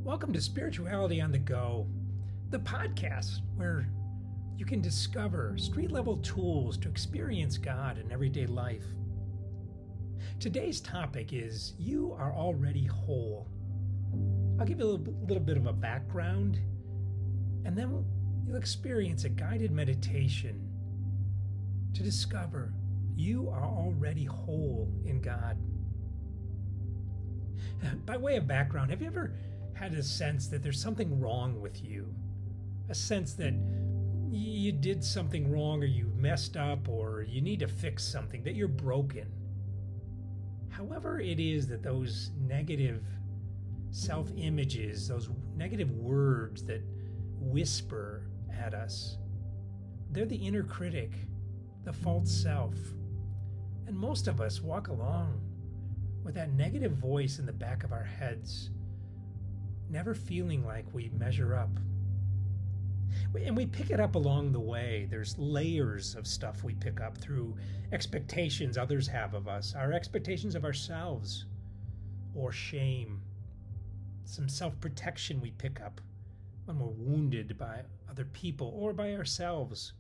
Welcome to Spirituality on the Go, the podcast where you can discover street-level tools to experience God in everyday life. Today's topic is You Are Already Whole. I'll give you a little bit of a background, and then you'll experience a guided meditation to discover you are already whole in God. By way of background, have you ever had a sense that there's something wrong with you? A sense that you did something wrong, or you messed up, or you need to fix something, that you're broken. However it is that those negative self-images, those negative words that whisper at us, they're the inner critic, the false self. And most of us walk along with that negative voice in the back of our heads, never feeling like we measure up. And we pick it up along the way. There's layers of stuff we pick up through expectations others have of us, our expectations of ourselves, or shame, some self-protection we pick up when we're wounded by other people or by ourselves.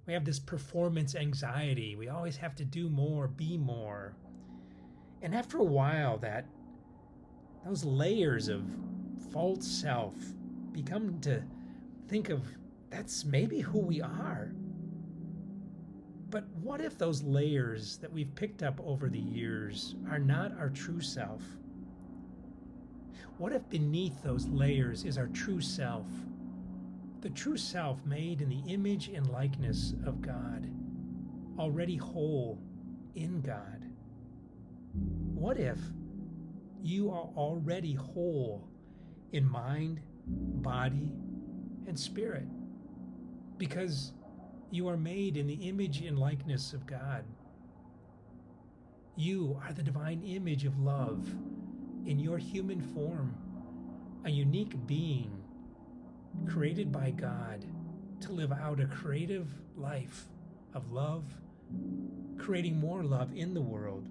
We have this performance anxiety. We always have to do more, be more. And after a while, those layers of false self become to think of, that's maybe who we are. But what if those layers that we've picked up over the years are not our true self? What if beneath those layers is our true self? The true self made in the image and likeness of God, already whole in God. What if you are already whole in mind, body, and spirit? Because you are made in the image and likeness of God. You are the divine image of love in your human form, a unique being created by God to live out a creative life of love, creating more love in the world.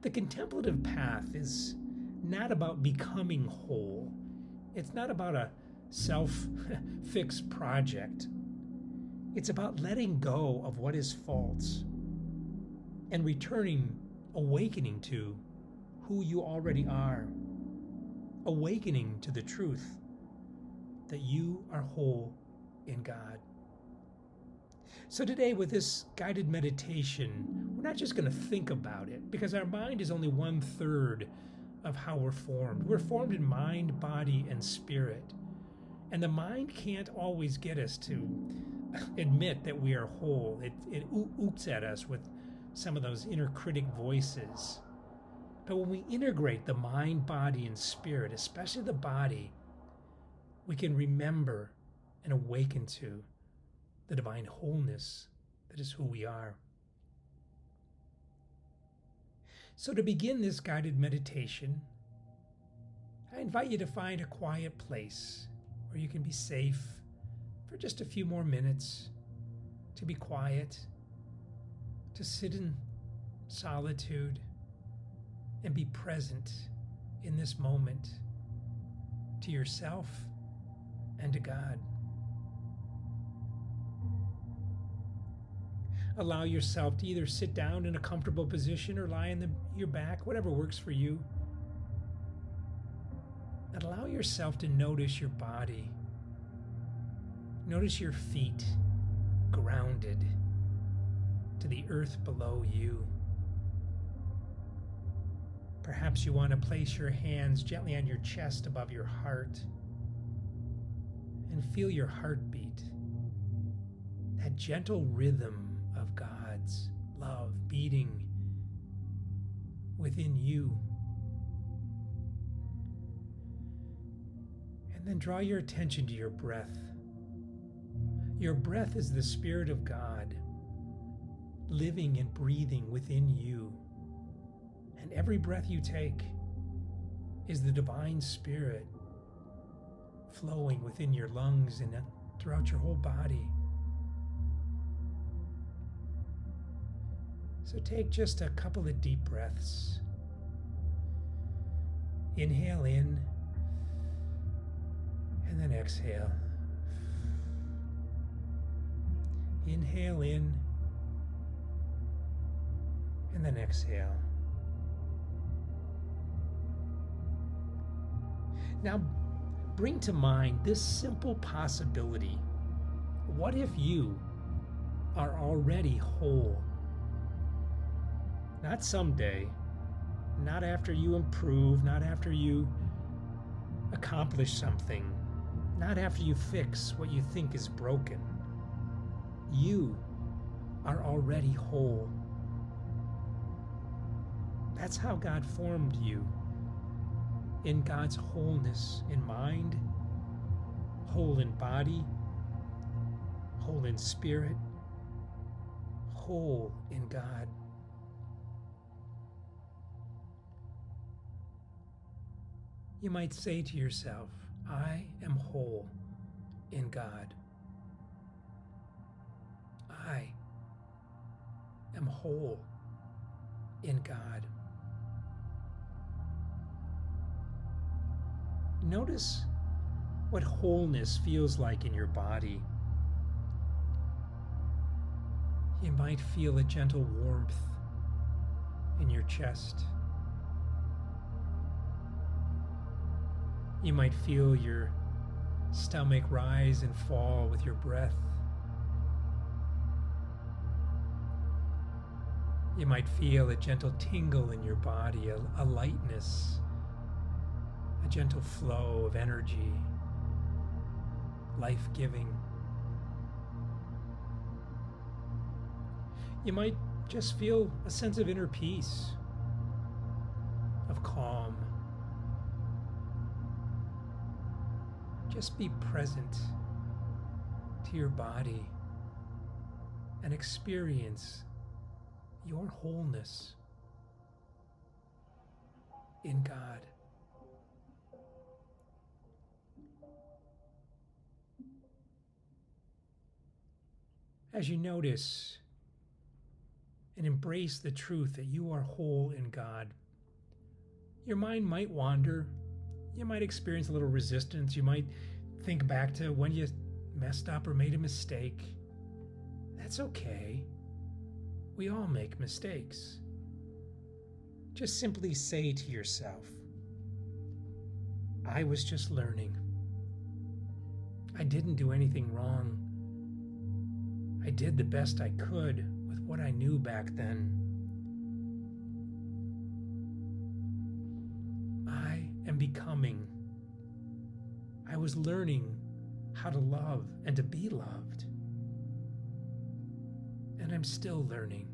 The contemplative path is not about becoming whole. It's not about a self-fixed project. It's about letting go of what is false and awakening to who you already are, awakening to the truth that you are whole in God. So today, with this guided meditation, we're not just going to think about it, because our mind is only 1/3 of how we're formed. We're formed in mind, body, and spirit. And the mind can't always get us to admit that we are whole. It oops at us with some of those inner critic voices. But when we integrate the mind, body, and spirit, especially the body, we can remember and awaken to the divine wholeness that is who we are. So to begin this guided meditation, I invite you to find a quiet place where you can be safe for just a few more minutes, to be quiet, to sit in solitude, and be present in this moment to yourself and to God. Allow yourself to either sit down in a comfortable position or lie on your back, whatever works for you. And allow yourself to notice your body. Notice your feet grounded to the earth below you. Perhaps you want to place your hands gently on your chest above your heart and feel your heartbeat, that gentle rhythm of God's love beating within you. And then draw your attention to your breath. Your breath is the Spirit of God living and breathing within you. And every breath you take is the divine Spirit flowing within your lungs and throughout your whole body. So take just a couple of deep breaths. Inhale in, and then exhale. Inhale in, and then exhale. Now, bring to mind this simple possibility. What if you are already whole? Not someday, not after you improve, not after you accomplish something, not after you fix what you think is broken. You are already whole. That's how God formed you. In God's wholeness in mind, whole in body, whole in spirit, whole in God. You might say to yourself, I am whole in God. I am whole in God. Notice what wholeness feels like in your body. You might feel a gentle warmth in your chest. You might feel your stomach rise and fall with your breath. You might feel a gentle tingle in your body, a lightness, a gentle flow of energy, life-giving. You might just feel a sense of inner peace, of calm. Just be present to your body and experience your wholeness in God. As you notice and embrace the truth that you are whole in God, your mind might wander. You might experience a little resistance. You might think back to when you messed up or made a mistake. That's okay. We all make mistakes. Just simply say to yourself, I was just learning. I didn't do anything wrong. I did the best I could with what I knew back then. I am becoming. I was learning how to love and to be loved. And I'm still learning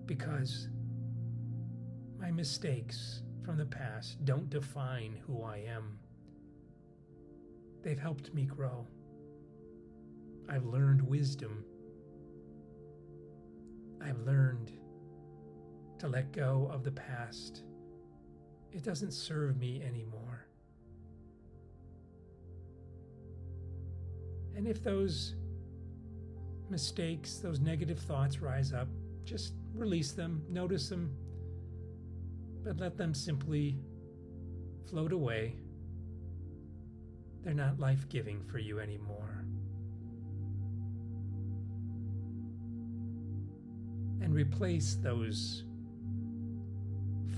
because my mistakes from the past don't define who I am. They've helped me grow. I've learned wisdom. I've learned to let go of the past. It doesn't serve me anymore. And if those mistakes, those negative thoughts rise up, just release them, notice them, but let them simply float away. They're not life-giving for you anymore. And replace those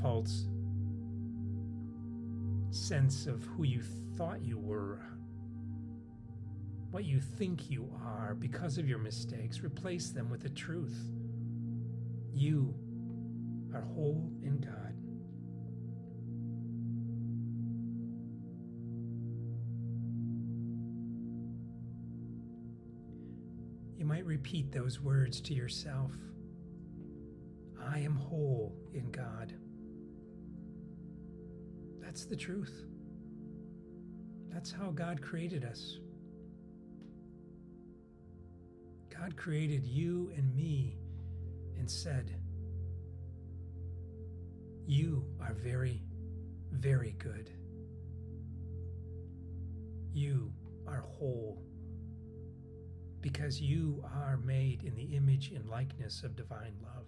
false sense of who you thought you were, what you think you are because of your mistakes. Replace them with the truth. You are whole in God. You might repeat those words to yourself. I am whole in God. That's the truth. That's how God created us. God created you and me and said, you are very, very good. You are whole because you are made in the image and likeness of divine love.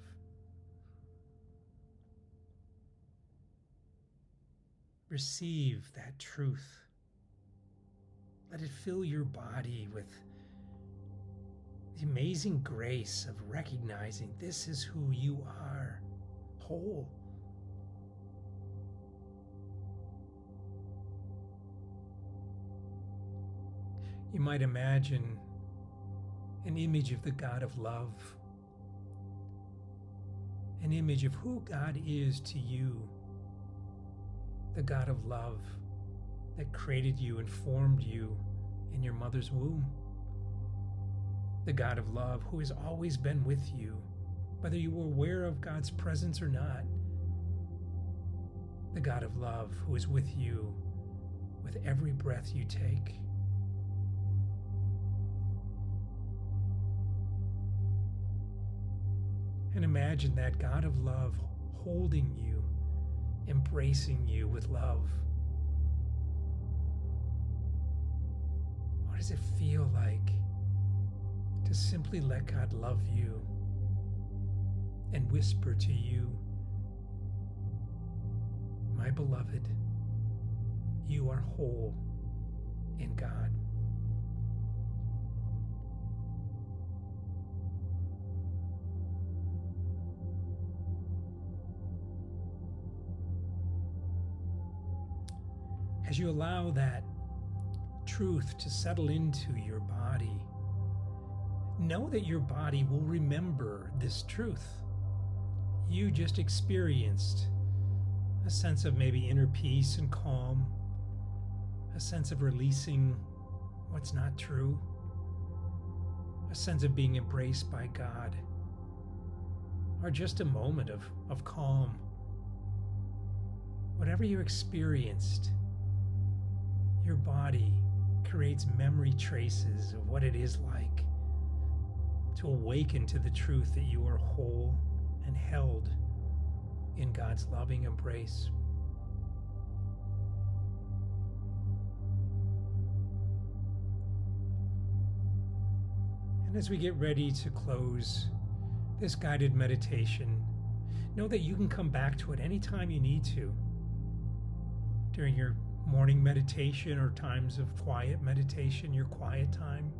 receive that truth. Let it fill your body with the amazing grace of recognizing this is who you are, whole. You might imagine an image of the God of love, an image of who God is to you, the God of love that created you and formed you in your mother's womb, the God of love who has always been with you, whether you were aware of God's presence or not, the God of love who is with you with every breath you take. And imagine that God of love holding you, embracing you with love. What does it feel like to simply let God love you and whisper to you, my beloved, you are whole in God. As you allow that truth to settle into your body, know that your body will remember this truth. You just experienced a sense of maybe inner peace and calm, a sense of releasing what's not true, a sense of being embraced by God, or just a moment of calm. Whatever you experienced, your body creates memory traces of what it is like to awaken to the truth that you are whole and held in God's loving embrace. And as we get ready to close this guided meditation, know that you can come back to it anytime you need to. During your morning meditation or times of quiet meditation, your quiet time.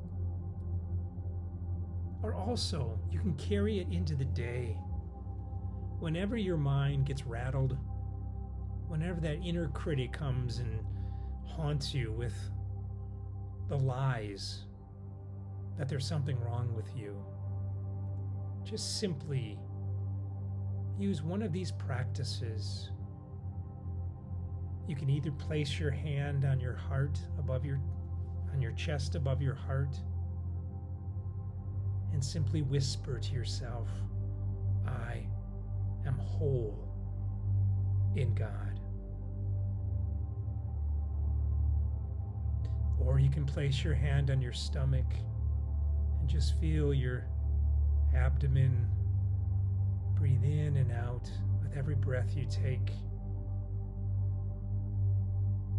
Or also, you can carry it into the day. Whenever your mind gets rattled, whenever that inner critic comes and haunts you with the lies that there's something wrong with you, just simply use one of these practices. You can either place your hand on your heart on your chest above your heart, and simply whisper to yourself, I am whole in God. Or you can place your hand on your stomach and just feel your abdomen breathe in and out with every breath you take.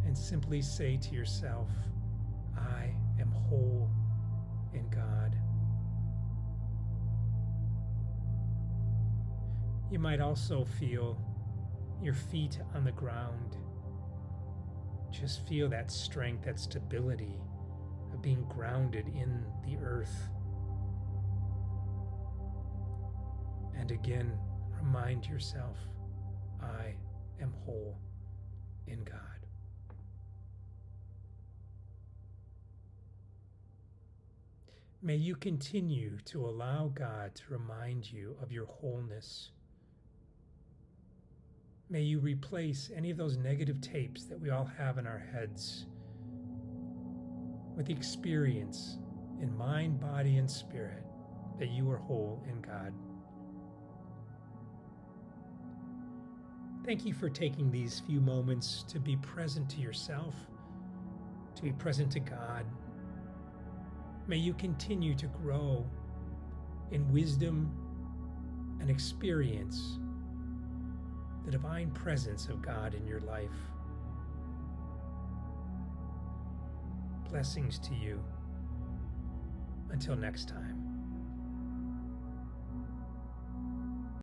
And simply say to yourself, I am whole in God. You might also feel your feet on the ground. Just feel that strength, that stability of being grounded in the earth. And again, remind yourself, I am whole in God. May you continue to allow God to remind you of your wholeness. May you replace any of those negative tapes that we all have in our heads with the experience in mind, body, and spirit that you are whole in God. Thank you for taking these few moments to be present to yourself, to be present to God. May you continue to grow in wisdom and experience the divine presence of God in your life. Blessings to you. Until next time.